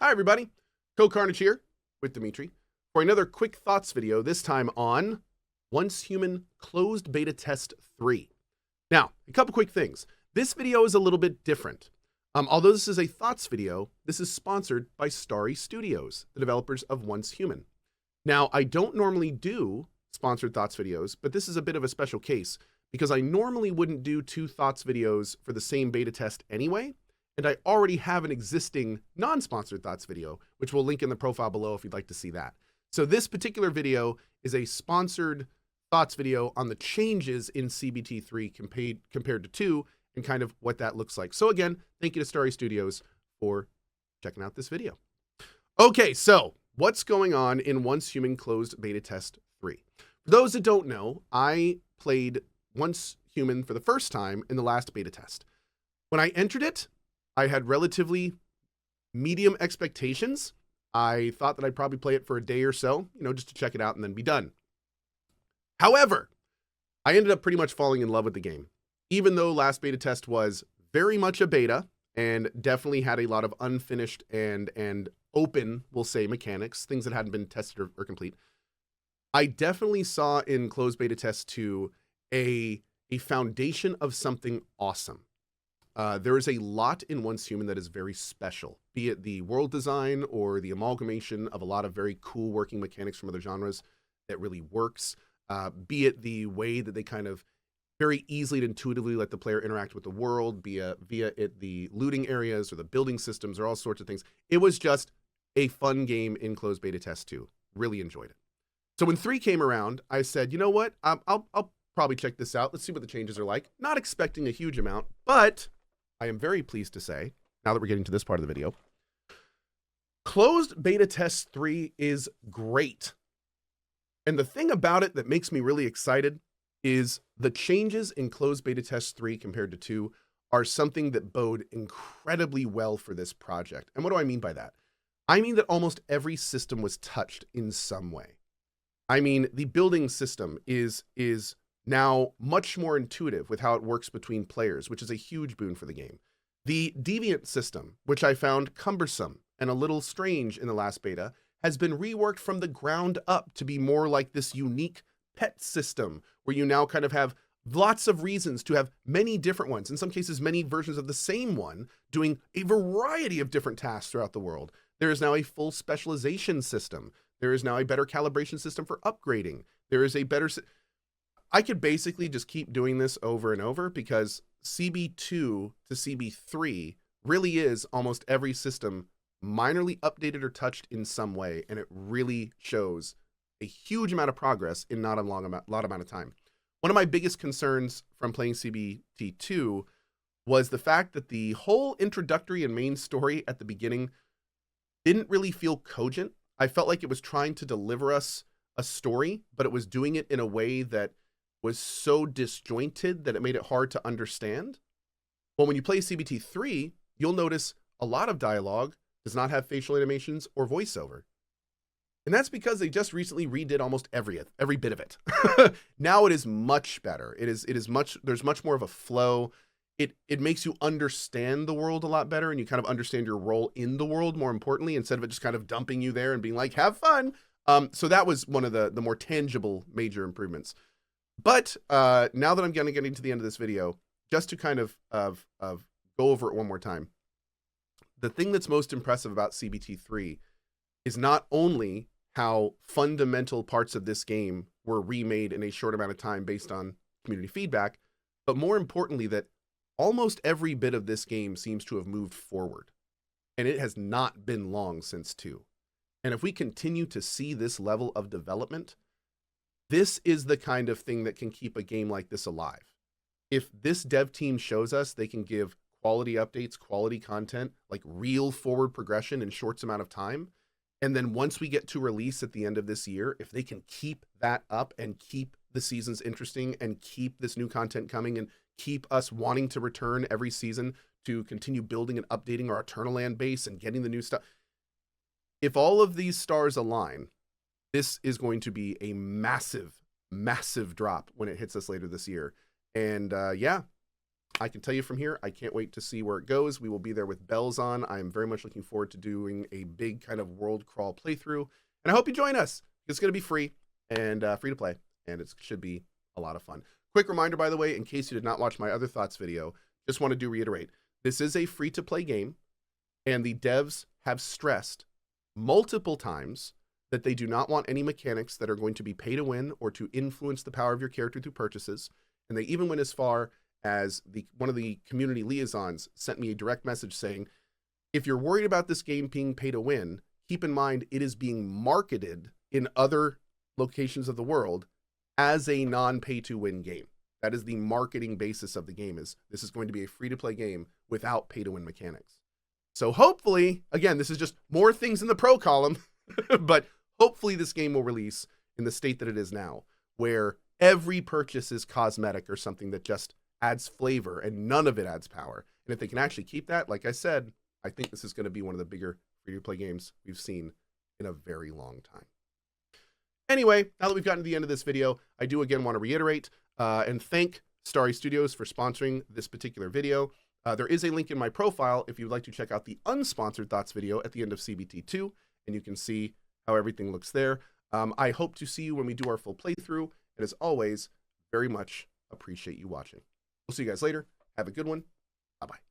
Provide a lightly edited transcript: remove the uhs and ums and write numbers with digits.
Hi everybody, CohhCarnage here with Dimitri for another quick thoughts video, this time on Once Human Closed Beta Test 3. Now, a couple quick things. This video is a little bit different. Although this is a thoughts video, this is sponsored by Starry Studios, the developers of Once Human. Now, I don't normally do sponsored thoughts videos, but this is a bit of a special case because I normally wouldn't do two thoughts videos for the same beta test anyway. And I already have an existing non-sponsored thoughts video, which we'll link in the profile below if you'd like to see that. So this particular video is a sponsored thoughts video on the changes in CBT3 compared to 2 and kind of what that looks like. So again, thank you to Starry Studios for checking out this video. Okay, so what's going on in Once Human Closed Beta Test 3? For those that don't know, I played Once Human for the first time in the last beta test. When I entered it, I had relatively medium expectations. I thought that I'd probably play it for a day or so, just to check it out and then be done. However, I ended up pretty much falling in love with the game. Even though last beta test was very much a beta and definitely had a lot of unfinished and open, we'll say, mechanics, things that hadn't been tested or complete, I definitely saw in closed beta test 2 a foundation of something awesome. There is a lot in Once Human that is very special, be it the world design or the amalgamation of a lot of very cool working mechanics from other genres that really works, be it the way that they kind of very easily and intuitively let the player interact with the world, via the looting areas or the building systems or all sorts of things. It was just a fun game in closed beta test 2. Really enjoyed it. So when 3 came around, I said, you know what, I'll probably check this out. Let's see what the changes are like. Not expecting a huge amount, but I am very pleased to say, now that we're getting to this part of the video, closed beta test 3 is great. And the thing about it that makes me really excited is the changes in closed beta test 3 compared to 2 are something that bode incredibly well for this project. And what do I mean by that? I mean that almost every system was touched in some way. I mean, the building system is now much more intuitive with how it works between players, which is a huge boon for the game. The deviant system, which I found cumbersome and a little strange in the last beta, has been reworked from the ground up to be more like this unique pet system where you now kind of have lots of reasons to have many different ones, in some cases many versions of the same one, doing a variety of different tasks throughout the world. There is now a full specialization system. There is now a better calibration system for upgrading. There is a better... I could basically just keep doing this over and over because CB2 to CB3 really is almost every system minorly updated or touched in some way, and it really shows a huge amount of progress in not a lot amount of time. One of my biggest concerns from playing CBT2 was the fact that the whole introductory and main story at the beginning didn't really feel cogent. I felt like it was trying to deliver us a story, but it was doing it in a way that was so disjointed that it made it hard to understand. Well, when you play CBT3, you'll notice a lot of dialogue does not have facial animations or voiceover. And that's because they just recently redid almost every bit of it. Now it is much better. There's much more of a flow. It makes you understand the world a lot better, and you kind of understand your role in the world more importantly, instead of it just kind of dumping you there and being like, have fun. So that was one of the more tangible major improvements. But now that I'm going to get into the end of this video, just to kind of go over it one more time, the thing that's most impressive about CBT3 is not only how fundamental parts of this game were remade in a short amount of time based on community feedback, but more importantly that almost every bit of this game seems to have moved forward. And it has not been long since 2. And if we continue to see this level of development, this is the kind of thing that can keep a game like this alive. If this dev team shows us they can give quality updates, quality content, like real forward progression in short amount of time, and then once we get to release at the end of this year, if they can keep that up and keep the seasons interesting and keep this new content coming and keep us wanting to return every season to continue building and updating our Eternal Land base and getting the new stuff, if all of these stars align, this is going to be a massive, massive drop when it hits us later this year. And yeah, I can tell you from here, I can't wait to see where it goes. We will be there with bells on. I am very much looking forward to doing a big kind of world crawl playthrough. And I hope you join us. It's going to be free and free to play. And it should be a lot of fun. Quick reminder, by the way, in case you did not watch my other thoughts video, just wanted to reiterate, this is a free to play game. And the devs have stressed multiple times that they do not want any mechanics that are going to be pay to win or to influence the power of your character through purchases. And they even went as far as one of the community liaisons sent me a direct message saying, if you're worried about this game being pay to win, keep in mind it is being marketed in other locations of the world as a non-pay to win game. That is the marketing basis of the game, is this is going to be a free to play game without pay to win mechanics. So hopefully, again, this is just more things in the pro column, but hopefully this game will release in the state that it is now, where every purchase is cosmetic or something that just adds flavor and none of it adds power. And if they can actually keep that, like I said, I think this is going to be one of the bigger free-to-play games we've seen in a very long time. Anyway, now that we've gotten to the end of this video, I do again want to reiterate and thank Starry Studios for sponsoring this particular video. There is a link in my profile if you'd like to check out the unsponsored thoughts video at the end of CBT2, and you can see how everything looks there. I hope to see you when we do our full playthrough, and as always, very much appreciate you watching. We'll see you guys later. Have a good one. Bye-bye.